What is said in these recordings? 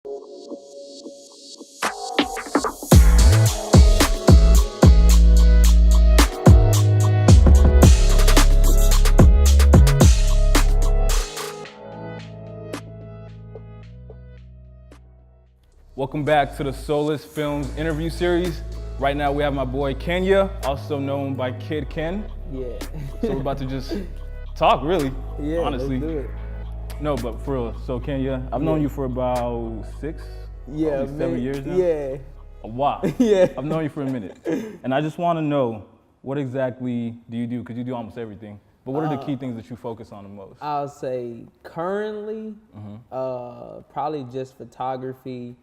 Welcome back to the Soulace Films interview series. Right now we have my boy Kenyah, also known by Kid Ken. Yeah. So we're about to just talk, really, Yeah, honestly. let's do it. No, but for real, so Kenyah, I've known you for about 7 years now. Yeah. A while. Yeah. I've known you for a minute. And I just want to know, what exactly do you do? Because you do almost everything. But what are the key things that you focus on the most? I'll say currently, probably just photography,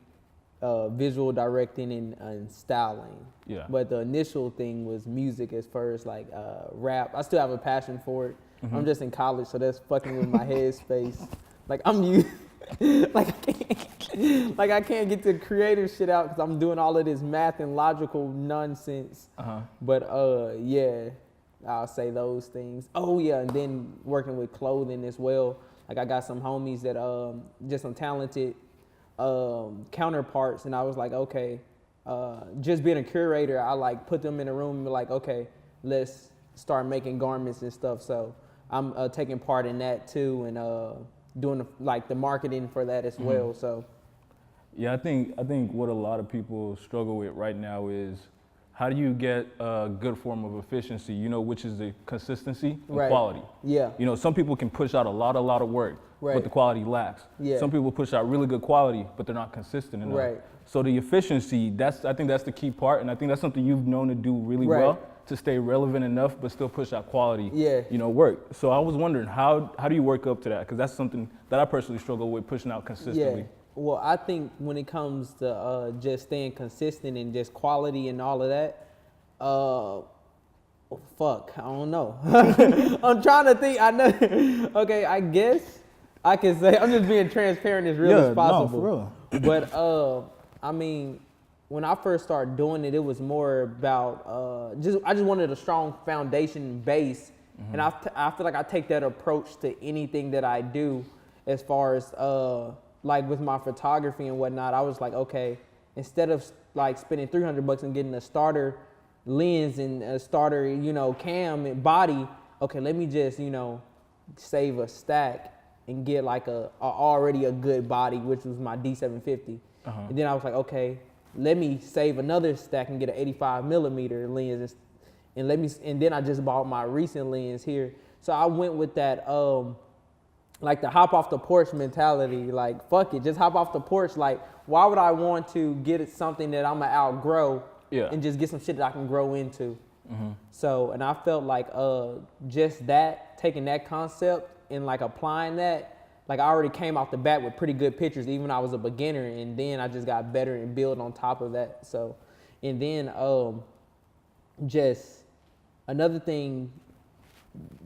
visual directing and styling. Yeah. But the initial thing was music as first, like rap. I still have a passion for it. I'm just in college, so that's fucking with my headspace. Like I can't get the creative shit out because I'm doing all of this math and logical nonsense. But yeah, I'll say those things. Oh yeah, and then working with clothing as well. Like I got some homies that just some talented counterparts, and I was like, okay, just being a curator, I like put them in a room and be like, okay, let's start making garments and stuff. So I'm taking part in that too, and doing the marketing for that as well. So yeah, I think what a lot of people struggle with right now is, how do you get a good form of efficiency, which is the consistency and quality. Yeah. Some people can push out a lot of work, but the quality lacks. Yeah. Some people push out really good quality, but they're not consistent enough. Right. So the efficiency, I think that's the key part, and I think that's something you've known to do really well, to stay relevant enough, but still push out quality, work. So I was wondering, how do you work up to that? Because that's something that I personally struggle with, pushing out consistently. Yeah. Well, I think when it comes to just staying consistent and just quality and all of that, I don't know. I'm trying to think. I know. Okay, I guess I can say I'm just being transparent as real as possible. No, for real. But I mean, when I first started doing it, it was more about I just wanted a strong foundation base, and I feel like I take that approach to anything that I do, as far as like with my photography and whatnot. I was like, okay, instead of like spending $300 and getting a starter lens and a starter, cam and body, okay, let me just, save a stack and get like already a good body, which was my D750. And then I was like, okay, let me save another stack and get an 85mm lens, and then I just bought my recent lens here. So I went with that, like the hop off the porch mentality. Like, fuck it, just hop off the porch. Like, why would I want to get something that I'm gonna outgrow and just get some shit that I can grow into? So, and I felt like just that, taking that concept and like applying that, like I already came off the bat with pretty good pictures, even I was a beginner, and then I just got better and build on top of that. So, and then just another thing,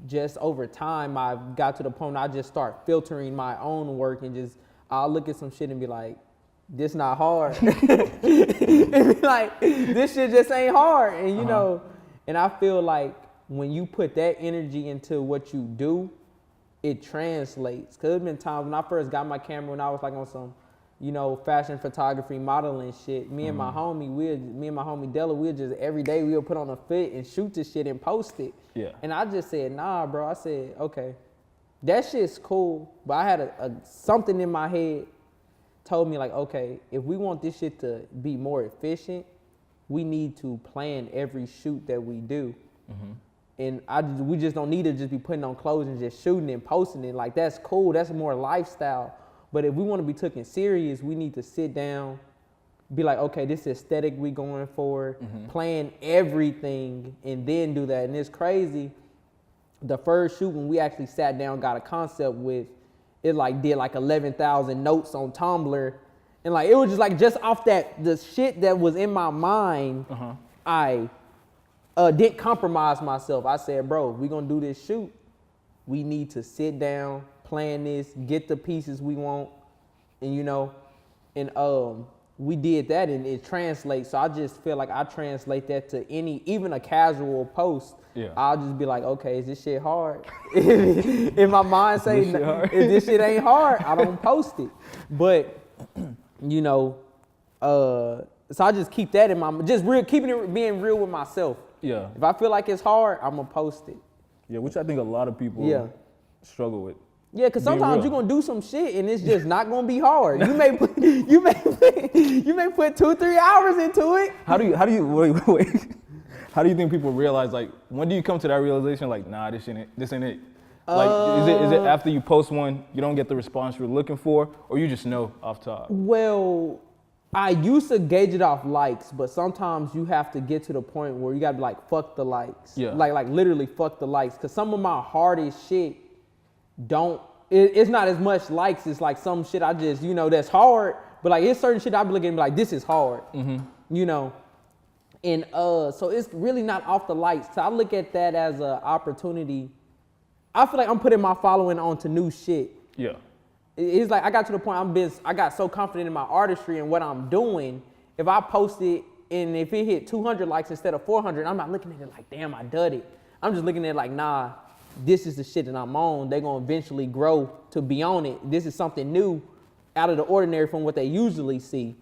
just over time, I got to the point I just start filtering my own work, and I'll look at some shit and be like, this not hard. And be like, this shit just ain't hard. And and I feel like when you put that energy into what you do, it translates. Cause there's been times when I first got my camera, when I was like on some, fashion photography, modeling shit. Me and my homie Della, we'll just every day we'll put on a fit and shoot this shit and post it. Yeah. And I just said, nah, bro. I said, okay, that shit's cool, but I had something in my head told me like, okay, if we want this shit to be more efficient, we need to plan every shoot that we do. And we just don't need to just be putting on clothes and just shooting and posting it. Like, that's cool. That's more lifestyle. But if we want to be taken serious, we need to sit down, be like, okay, this aesthetic we going for, plan everything, and then do that. And it's crazy. The first shoot, when we actually sat down, got a concept with, it like did like 11,000 notes on Tumblr. And like, it was just off the shit that was in my mind, I didn't compromise myself. I said, bro, we gonna do this shoot. We need to sit down, plan this, get the pieces we want, and we did that, and it translates. So I just feel like I translate that to even a casual post. Yeah. I'll just be like, okay, is this shit hard? If my mind say, if this shit ain't hard, I don't post it. But you know, so I just keep that in my, being real with myself. Yeah. If I feel like it's hard, I'm gonna post it. Yeah, which I think a lot of people struggle with. Yeah, because sometimes you're gonna do some shit and it's just not gonna be hard. You may put 2-3 hours into it. How do you wait. How do you think people realize, like, when do you come to that realization, like, nah, this ain't it? Like, is it after you post one, you don't get the response you're looking for, or you just know off top? Well, I used to gauge it off likes, but sometimes you have to get to the point where you gotta be like, fuck the likes. Yeah. Like literally fuck the likes. Cause some of my hardest shit it's not as much likes as like some shit I just, you know, that's hard. But like it's certain shit I be looking at like, this is hard. You know? And so it's really not off the likes. So I look at that as an opportunity. I feel like I'm putting my following onto new shit. Yeah. It's like I got to the point I got so confident in my artistry and what I'm doing. If I post it and if it hit 200 likes instead of 400, I'm not looking at it like, damn, I did it. I'm just looking at it like, nah, this is the shit that I'm on. They're gonna eventually grow to be on it. This is something new, out of the ordinary from what they usually see.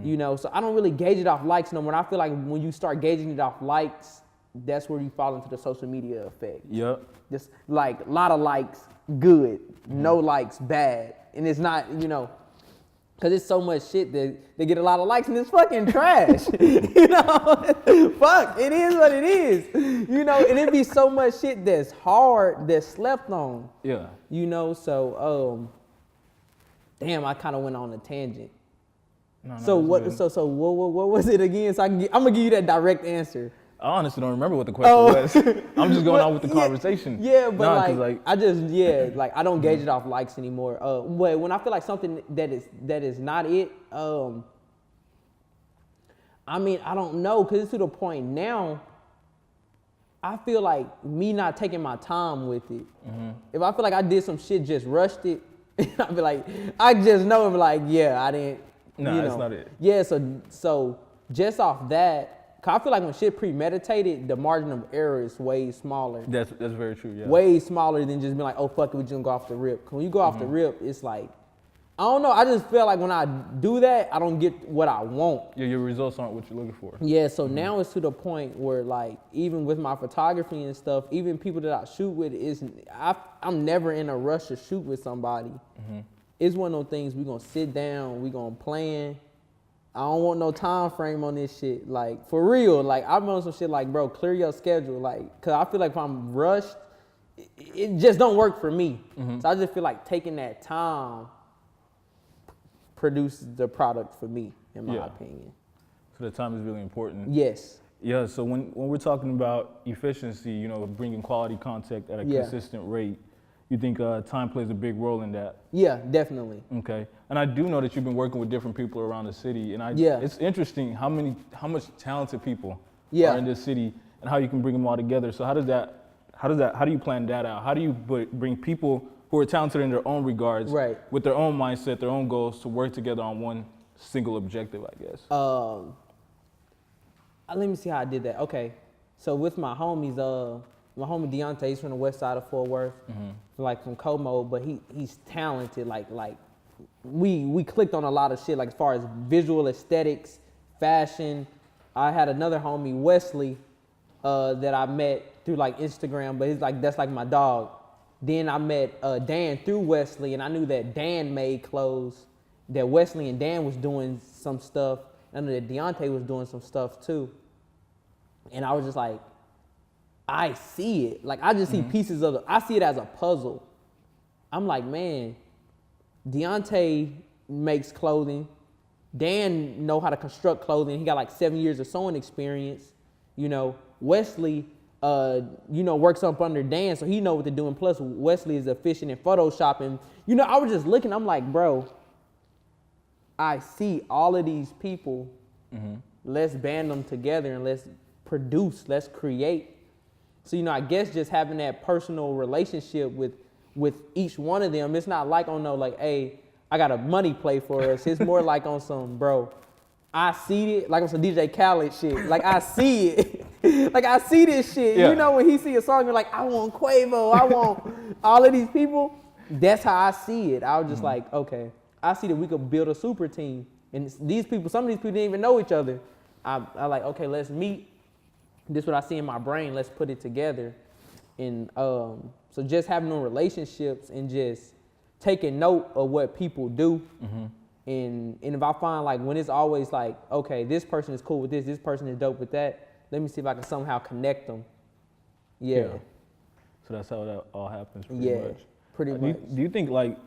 You know, so I don't really gauge it off likes no more. I feel like when you start gauging it off likes, that's where you fall into the social media effect. Yep. Just like a lot of likes, good. No likes, bad. And it's not, you know, because it's so much shit that they get a lot of likes and it's fucking trash. You know, fuck, it is what it is. You know, and it be so much shit that's hard, that's slept on. Yeah. You know, so, damn, I kind of went on a tangent. So what was it again? So I'm gonna give you that direct answer. I honestly don't remember what the question was. I'm just going on with the conversation. Yeah, but like I just like I don't gauge it off likes anymore. But when I feel like something that is not it, I mean I don't know, cause it's to the point now. I feel like me not taking my time with it. If I feel like I did some shit, just rushed it, I feel like I just know and be like, yeah, I didn't. No, you know. that's not it. Yeah, so just off that, cause I feel like when shit premeditated, the margin of error is way smaller. That's very true, yeah. Way smaller than just being like, oh fuck it, we just gonna go off the rip. Cause when you go off the rip, it's like, I don't know, I just feel like when I do that, I don't get what I want. Yeah, your results aren't what you're looking for. Yeah, so now it's to the point where like, even with my photography and stuff, even people that I shoot with, I'm never in a rush to shoot with somebody. It's one of those things, we gonna sit down, we gonna plan. I don't want no time frame on this shit. Like, for real, like, I'm on some shit like, bro, clear your schedule. Like, cause I feel like if I'm rushed, it just don't work for me. So I just feel like taking that time produces the product for me, in my opinion. So the time is really important. Yes. Yeah, so when we're talking about efficiency, you know, bringing quality content at a consistent rate, you think time plays a big role in that? Yeah, definitely. Okay, and I do know that you've been working with different people around the city, and it's interesting how much talented people are in this city, and how you can bring them all together. So how do you plan that out? How do you bring people who are talented in their own regards, with their own mindset, their own goals, to work together on one single objective, I guess? Let me see how I did that. Okay, so with my homies, my homie Deontay, he's from the west side of Fort Worth, like from Como, but he's talented. Like we clicked on a lot of shit, like as far as visual aesthetics, fashion. I had another homie, Wesley, that I met through like Instagram, but he's like, that's like my dog. Then I met Dan through Wesley, and I knew that Dan made clothes, that Wesley and Dan was doing some stuff. I knew that Deontay was doing some stuff too. And I was just like, I see it. Like, I just see pieces of I see it as a puzzle. I'm like, man, Deontay makes clothing. Dan know how to construct clothing. He got like 7 years of sewing experience. You know, Wesley, works up under Dan, so he know what to do. And plus, Wesley is efficient in Photoshopping. You know, I was just looking. I'm like, bro, I see all of these people. Let's band them together and let's produce. Let's create. So, you know, I guess just having that personal relationship with each one of them, it's not like, oh no, like, hey, I got a money play for us. It's more like on some, bro, I see it, like on some DJ Khaled shit. Like, I see it. Like, I see this shit. Yeah. You know, when he see a song, you're like, I want Quavo, I want all of these people. That's how I see it. I was just like, okay, I see that we could build a super team. And these people, some of these people didn't even know each other. I like, okay, let's meet. This is what I see in my brain. Let's put it together. And so just having no relationships and just taking note of what people do. And if I find like when it's always like, okay, this person is cool with this person is dope with that, let me see if I can somehow connect them. Yeah. So that's how that all happens pretty much. Pretty much. Do you think like,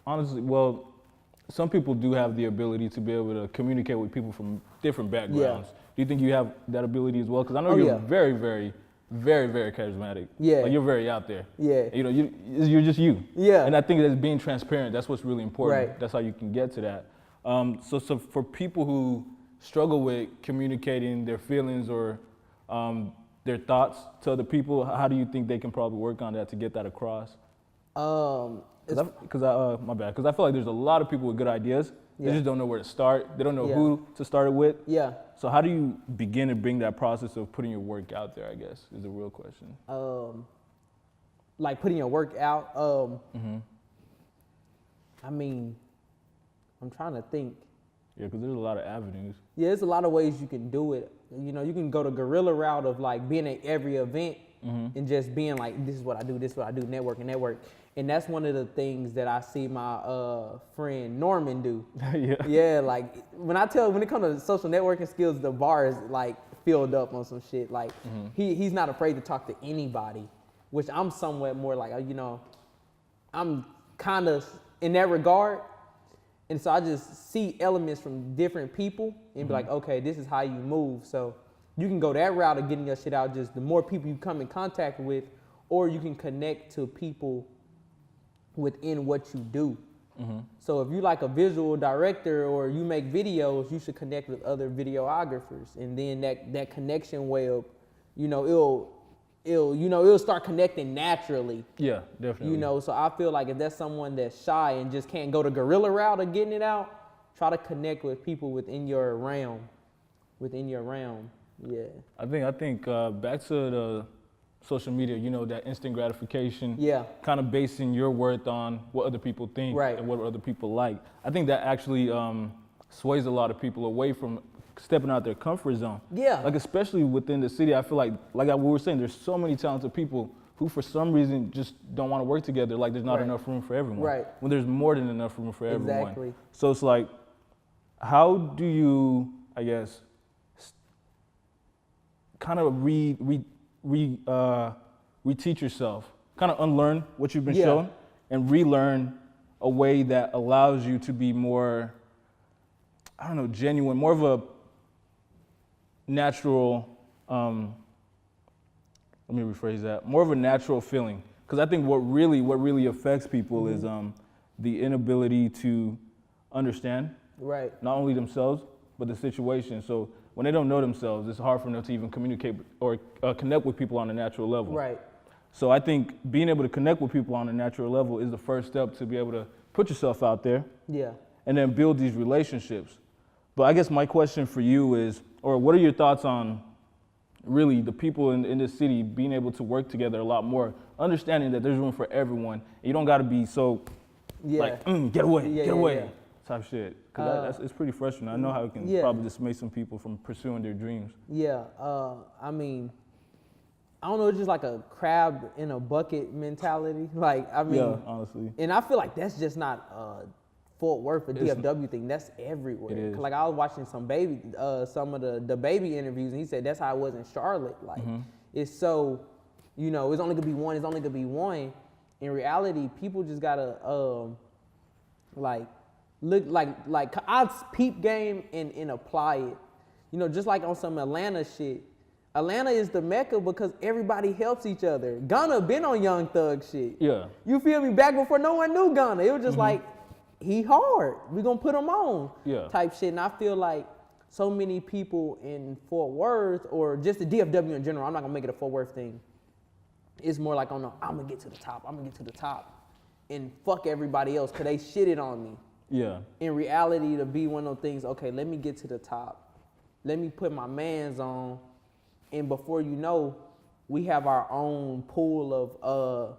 honestly, well, some people do have the ability to be able to communicate with people from different backgrounds. Do you think you have that ability as well? Because I know you're very, very, very, very charismatic. Like you're very out there. You know, you're just you. And I think that being transparent, that's what's really important. That's how you can get to that. So for people who struggle with communicating their feelings or their thoughts to other people, how do you think they can probably work on that to get that across? Because my bad. Because I feel like there's a lot of people with good ideas. They just don't know where to start. They don't know who to start it with. So how do you begin to bring that process of putting your work out there, I guess, is a real question. Like putting your work out. I mean, I'm trying to think. Yeah, because there's a lot of avenues. Yeah, there's a lot of ways you can do it. You know, you can go the guerrilla route of like being at every event and just being like, this is what I do, network. And that's one of the things that I see my friend Norman do. Like when it comes to social networking skills, the bar is like filled up on some shit. Like he's not afraid to talk to anybody, which I'm somewhat more like, you know, I'm kind of in that regard. And so I just see elements from different people and be like, okay, this is how you move. So you can go that route of getting your shit out, just the more people you come in contact with, or you can connect to people within what you do. So if you like a visual director or you make videos, you should connect with other videographers. And then that connection web, you know, it'll start connecting naturally. Yeah, definitely. You know, so I feel like if that's someone that's shy and just can't go the guerrilla route of getting it out, try to connect with people within your realm. Yeah. I think back to the social media, you know, that instant gratification. Kind of basing your worth on what other people think and what other people like. I think that actually sways a lot of people away from stepping out their comfort zone. Like especially within the city, I feel like we were saying, there's so many talented people who for some reason just don't want to work together. Like there's not enough room for everyone. When there's more than enough room for everyone. So it's like, how do you, I guess, kind of reteach yourself, kind of unlearn what you've been shown and relearn a way that allows you to be more, I don't know, genuine, more of a natural, let me rephrase that, more of a natural feeling. Because I think what really affects people is the inability to understand not only themselves, but the situation. So when they don't know themselves, it's hard for them to even communicate or connect with people on a natural level. So I think being able to connect with people on a natural level is the first step to be able to put yourself out there and then build these relationships. But I guess my question for you is, or what are your thoughts on really the people in this city being able to work together a lot more, understanding that there's room for everyone. You don't gotta be so like, get away type shit. Cause it's pretty frustrating. I know how it can probably dismay some people from pursuing their dreams. I mean, I don't know, it's just like a crab in a bucket mentality. Like, I mean, honestly. And I feel like that's just not Fort Worth, a DFW thing. That's everywhere. Like I was watching some of the baby interviews, and he said that's how it was in Charlotte. Like it's so, you know, it's only gonna be one. It's only gonna be one. In reality, people just gotta like look like I peep game and apply it. You know, just like on some Atlanta shit. Atlanta is the mecca because everybody helps each other. Ghana been on Young Thug shit. You feel me? Back before no one knew Ghana, it was just like, he hard. We gonna put him on type shit. And I feel like so many people in Fort Worth or just the DFW in general, I'm not gonna make it a Fort Worth thing. It's more like, oh no, I'm gonna get to the top. And fuck everybody else because they shitted on me. In reality, to be one of those things, okay, let me get to the top. Let me put my mans on. And before you know, we have our own pool of,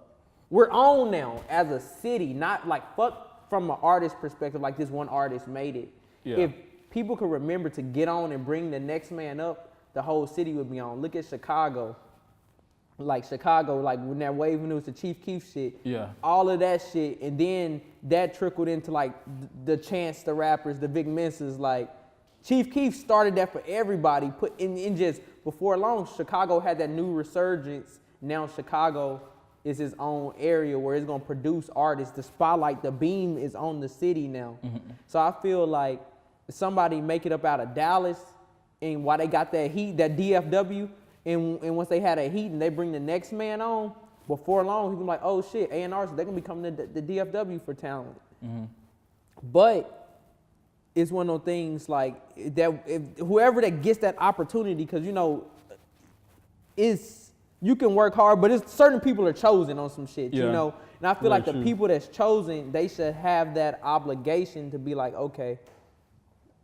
we're on now as a city, not like fuck from an artist perspective, like this one artist made it. Yeah. If people could remember to get on and bring the next man up, the whole city would be on. Look at Chicago. Like when that wave when it was the Chief Keef shit. Yeah. All of that shit, and then that trickled into like the Chance the Rappers, the Vic Mensa's. Like Chief Keef started that for everybody. Put in just before long, Chicago had that new resurgence. Now Chicago is his own area where it's gonna produce artists. The spotlight, the beam is on the city now. Mm-hmm. So I feel like if somebody make it up out of Dallas, and why they got that heat, that DFW, and once they had a heat and they bring the next man on, before long, people like, oh shit, A&Rs, they're gonna be coming to the DFW for talent. Mm-hmm. But it's one of those things like that, if whoever that gets that opportunity, because you know, you can work hard, but it's certain people are chosen on some shit, you know? And I feel like the people that's chosen, they should have that obligation to be like, okay,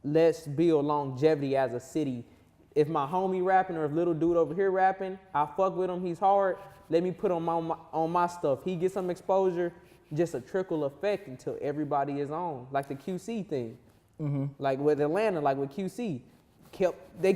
let's build longevity as a city. If my homie rapping or if little dude over here rapping, I fuck with him, he's hard, let me put on my stuff. He gets some exposure, just a trickle effect until everybody is on. Like the QC thing. Mm-hmm. Like with Atlanta, like with QC. They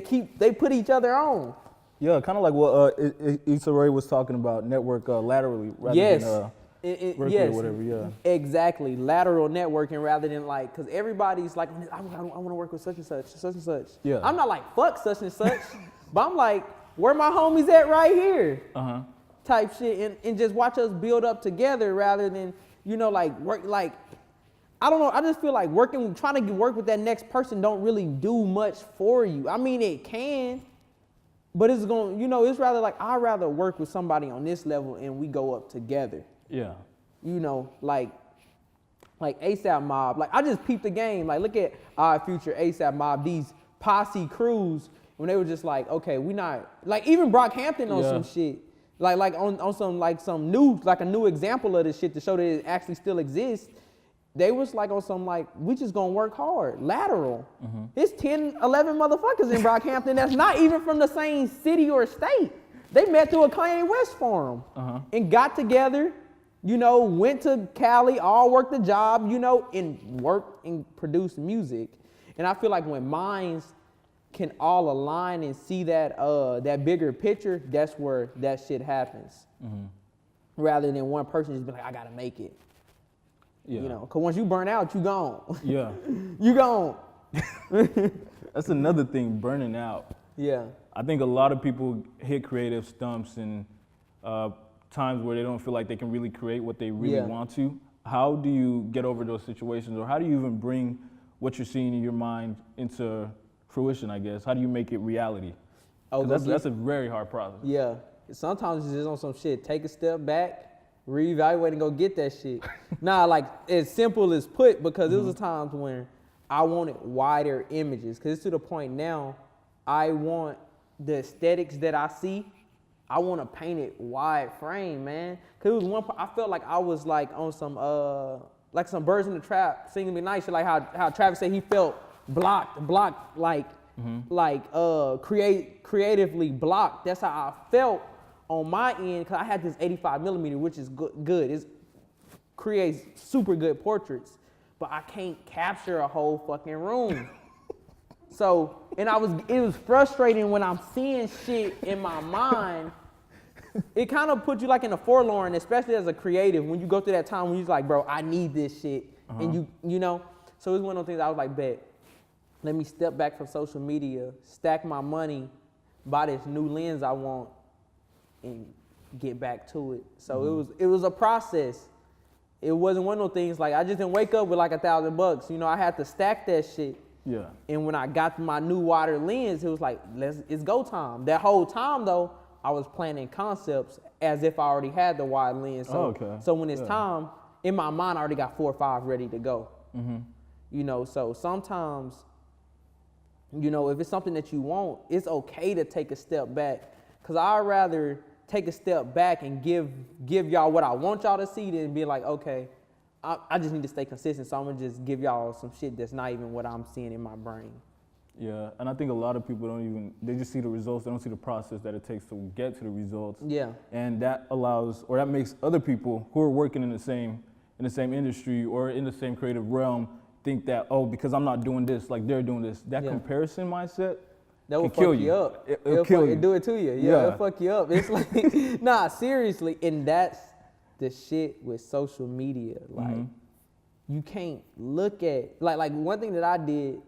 put each other on. Yeah, kind of like what Issa Rae was talking about, network laterally rather than vertically or whatever, yeah. Exactly, lateral networking rather than like, because everybody's like, I want to work with such and such. Yeah. I'm not like, fuck such and such, but I'm like, where my homies at right here? Uh-huh. Type shit, and just watch us build up together rather than, you know, like work, like, I don't know, I just feel like trying to work with that next person don't really do much for you. I mean, it can, but it's going, you know, it's rather like, I'd rather work with somebody on this level and we go up together. Yeah. You know, like ASAP Mob. Like, I just peeped the game. Like, look at Odd Future, ASAP Mob, these posse crews, when they were just like, okay, we not, like even Brockhampton on some shit. Like on some new, like a new example of this shit to show that it actually still exists. They was like on some like, we just gonna work hard, lateral. Mm-hmm. It's 10, 11 motherfuckers in Brockhampton that's not even from the same city or state. They met through a Kanye West forum and got together, you know, went to Cali, all worked the job, you know, and worked and produced music. And I feel like when minds can all align and see that that bigger picture, that's where that shit happens. Mm-hmm. Rather than one person just be like, I gotta make it. Yeah. You know, because once you burn out, you gone. Yeah. You gone. That's another thing, burning out. Yeah. I think a lot of people hit creative stumps and times where they don't feel like they can really create what they really want to. How do you get over those situations, or how do you even bring what you're seeing in your mind into fruition, I guess? How do you make it reality? Oh, that's a very hard process. Yeah. Sometimes it's just on some shit. Take a step back, reevaluate, and go get that shit. Nah, like as simple as put, because it was times when I wanted wider images. Because it's to the point now, I want the aesthetics that I see, I want to paint it wide frame, man. Cause it was one part, I felt like I was like on some Birds in the Trap, Singing Me Nice, like how Travis said he felt blocked, like creatively blocked. That's how I felt on my end, cause I had this 85 millimeter, which is good. It creates super good portraits, but I can't capture a whole fucking room. So, and it was frustrating when I'm seeing shit in my mind. It kind of puts you like in a forlorn, especially as a creative, when you go through that time when you're like, bro, I need this shit. And you know, so it's one of those things I was like, bet, let me step back from social media, stack my money, buy this new lens I want, and get back to it. So it was a process. It wasn't one of those things like, I just didn't wake up with like $1,000. You know, I had to stack that shit. Yeah. And when I got my new wider lens, it was like, it's go time. That whole time though, I was planning concepts as if I already had the wide lens. So, so when it's time, in my mind, I already got 4 or 5 ready to go. Mm-hmm. You know, so sometimes, you know, if it's something that you want, it's okay to take a step back. Cause I'd rather take a step back and give y'all what I want y'all to see than be like, okay, I just need to stay consistent, so I'm gonna just give y'all some shit that's not even what I'm seeing in my brain. Yeah, and I think a lot of people they just see the results, they don't see the process that it takes to get to the results. Yeah. And that allows, or that makes other people who are working in the in the same industry or in the same creative realm think that, oh, because I'm not doing this, like they're doing this. That comparison mindset that will kill fuck you up. It'll kill you. It'll do it to you. Yeah, it'll fuck you up. It's like, nah, seriously. And that's the shit with social media. Like, you can't look at, like one thing that I did,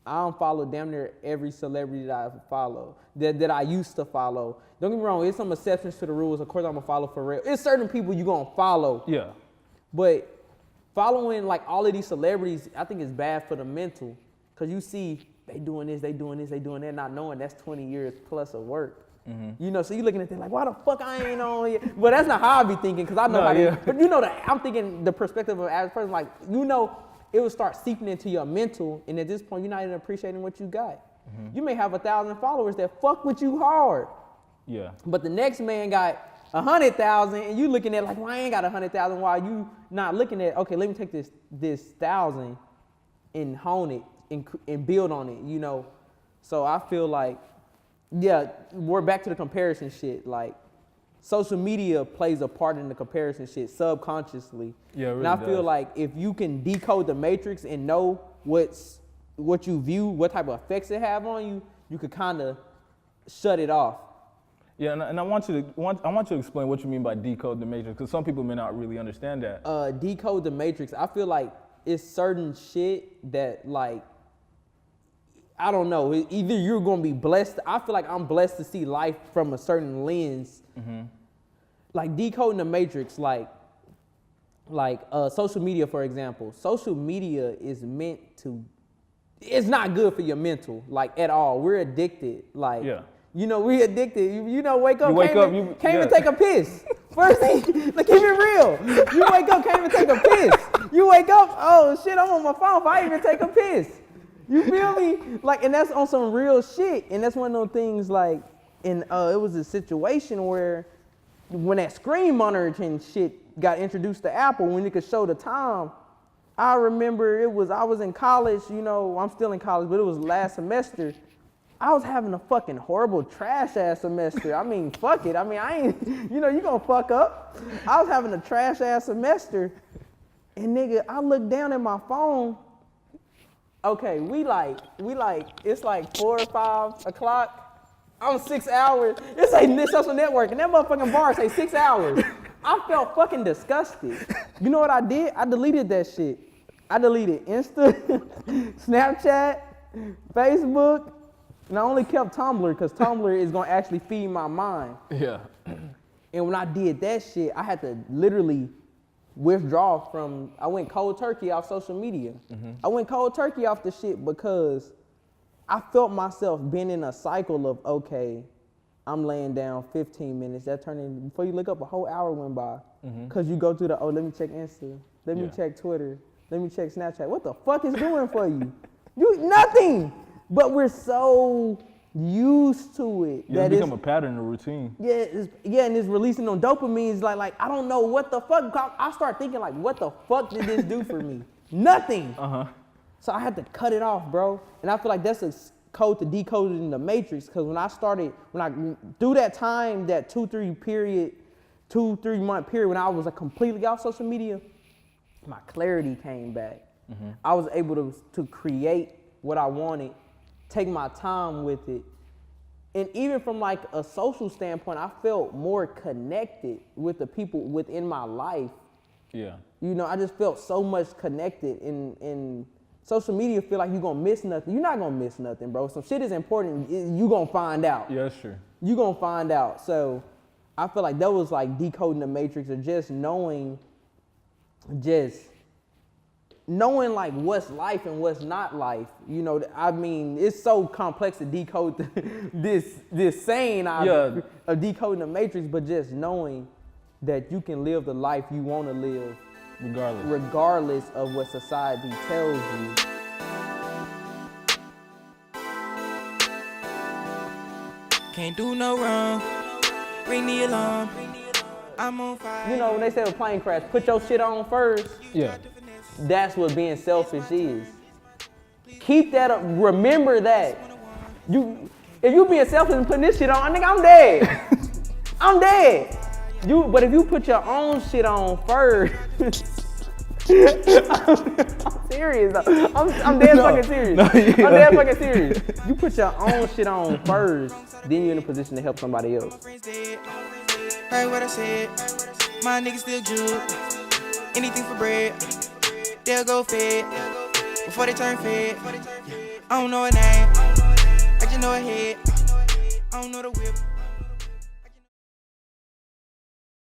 I don't follow damn near every celebrity that I follow, that I used to follow. Don't get me wrong, it's some exceptions to the rules. Of course, I'm gonna follow for real. It's certain people you're gonna follow. Yeah. But following like all of these celebrities, I think it's bad for the mental. Cause you see, they doing this, they doing that, not knowing that's 20 years plus of work. You know, so you looking at them like, why the fuck I ain't on here? But that's not how I be thinking, cause I know how to, but you know that I'm thinking the perspective of an average person, like, you know, it will start seeping into your mental, and at this point, you're not even appreciating what you got. You may have 1,000 followers that fuck with you hard. Yeah. But the next man got 100,000, and you looking at like, well, I ain't got 100,000. While you not looking at, okay, let me take this 1,000 and hone it and build on it, you know. So I feel like, yeah, we're back to the comparison shit. Like, social media plays a part in the comparison shit subconsciously. Yeah, it really and I does. feel like if you can decode the matrix and know what you view, what type of effects it have on you, you could kind of shut it off. Yeah, and I want you to explain what you mean by decode the matrix, because some people may not really understand that. Decode the matrix. I feel like it's certain shit that, like, I don't know. Either you're gonna be blessed. I feel like I'm blessed to see life from a certain lens. Like decoding the matrix, like social media, for example. Social media is meant to. It's not good for your mental, like, at all. We're addicted. Like, you know, we're addicted. You know, wake up, can't even take a piss. First thing, like, keep it real. You wake up, can't even take a piss. You wake up, oh shit, I'm on my phone. If I even take a piss. You feel me? Like, and that's on some real shit. And that's one of those things, like, and it was a situation where when that screen monitoring shit got introduced to Apple, when you could show the time, I remember I was in college, you know, I'm still in college, but it was last semester. I was having a fucking horrible trash ass semester. I mean, fuck it. I mean, I ain't, you know, you gonna fuck up. I was having a trash ass semester, and nigga, I looked down at my phone. Okay, we like, it's like 4 or 5 o'clock. I'm 6 hours. It's like social network, and that motherfucking bar say 6 hours. I felt fucking disgusted. You know what I did? I deleted that shit. I deleted Insta, Snapchat, Facebook, and I only kept Tumblr because Tumblr is gonna actually feed my mind. Yeah. And when I did that shit, I had to literally withdraw from, I went cold turkey off social media. I went cold turkey off the shit because I felt myself being in a cycle of, okay, I'm laying down 15 minutes. That turned in, before you look up, a whole hour went by. Because you go through let me check Insta, let me check Twitter, let me check Snapchat. What the fuck is doing for you? Nothing. But we're so used to it. Yeah, it's become a pattern, a routine. Yeah, and it's releasing on dopamine. It's like I don't know what the fuck. I start thinking like, what the fuck did this do for me? Nothing. So I had to cut it off, bro. And I feel like that's a code to decoding the matrix. Because when I through that time, that 2-3 month period when I was completely off social media, my clarity came back. I was able to create what I wanted, take my time with it. And even from like a social standpoint, I felt more connected with the people within my life. Yeah. You know, I just felt so much connected. In social media, feel like you're gonna miss nothing. You're not gonna miss nothing, bro. Some shit is important. You gonna find out. Yeah, that's true. You gonna find out. So I feel like that was like decoding the matrix, or just knowing like what's life and what's not life. You know, I mean, it's so complex to decode this saying of decoding the matrix, but just knowing that you can live the life you want to live regardless of what society tells you. Can't do no wrong. Ring the alarm. I'm on fire. You know, when they say a plane crash, put your shit on first. Yeah. That's what being selfish is. Keep that up. Remember that. If you being selfish and putting this shit on, I think I'm dead. I'm dead. But if you put your own shit on first, I'm serious. I'm dead fucking serious. I'm dead fucking serious. You put your own shit on first, then you're in a position to help somebody else. Heard what I said. My niggas still juke. Anything for bread. They'll go fed before they turn fed. I don't know her name. I just know her head. I don't know the whip.